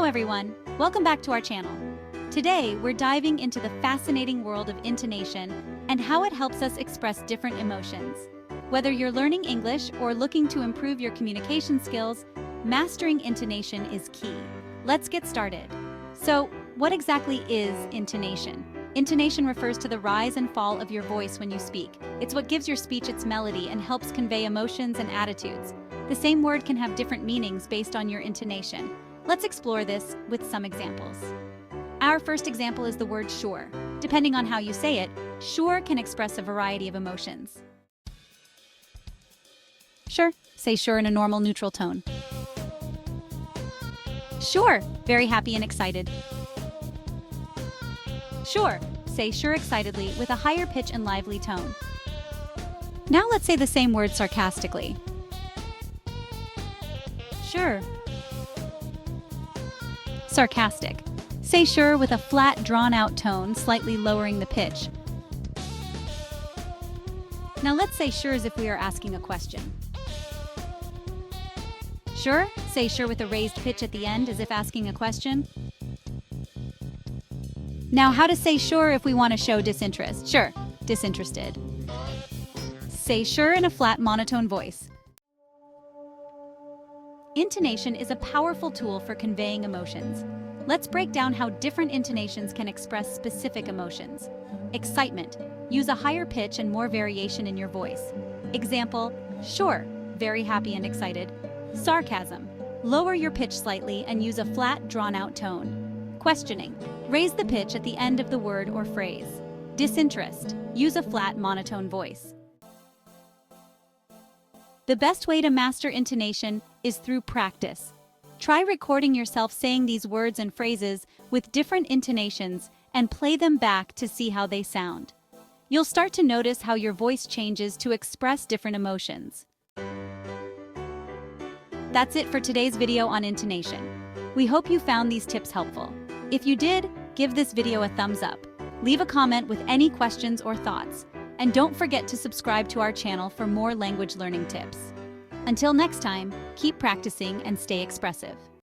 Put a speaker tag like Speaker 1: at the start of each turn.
Speaker 1: everyone, welcome back to our channel. Today, we're diving into the fascinating world of intonation and how it helps us express different emotions. Whether you're learning English or looking to improve your communication skills, mastering intonation is key. Let's get started. So, what exactly is intonation? Intonation refers to the rise and fall of your voice when you speak. It's what gives your speech its melody and helps convey emotions and attitudes. The same word can have different meanings based on your intonation. Let's explore this with some examples. Our first example is the word sure. Depending on how you say it, sure can express a variety of emotions. Sure, say sure in a normal neutral tone. Sure, very happy and excited. Sure, say sure excitedly with a higher pitch and lively tone. Now let's say the same word sarcastically. Sure. Sarcastic. Say sure with a flat, drawn-out tone, slightly lowering the pitch. Now let's say sure as if we are asking a question. Sure, say sure with a raised pitch at the end as if asking a question. Now how to say sure if we want to show disinterest. Sure, disinterested. Say sure in a flat, monotone voice. Intonation is a powerful tool for conveying emotions. Let's break down how different intonations can express specific emotions. Excitement. Use a higher pitch and more variation in your voice. Example, sure, very happy and excited. Sarcasm. Lower your pitch slightly and use a flat, drawn-out tone. Questioning. Raise the pitch at the end of the word or phrase. Disinterest. Use a flat, monotone voice. The best way to master intonation is through practice. Try recording yourself saying these words and phrases with different intonations and play them back to see how they sound. You'll start to notice how your voice changes to express different emotions. That's it for today's video on intonation. We hope you found these tips helpful. If you did, give this video a thumbs up. Leave a comment with any questions or thoughts. And don't forget to subscribe to our channel for more language learning tips. Until next time, keep practicing and stay expressive.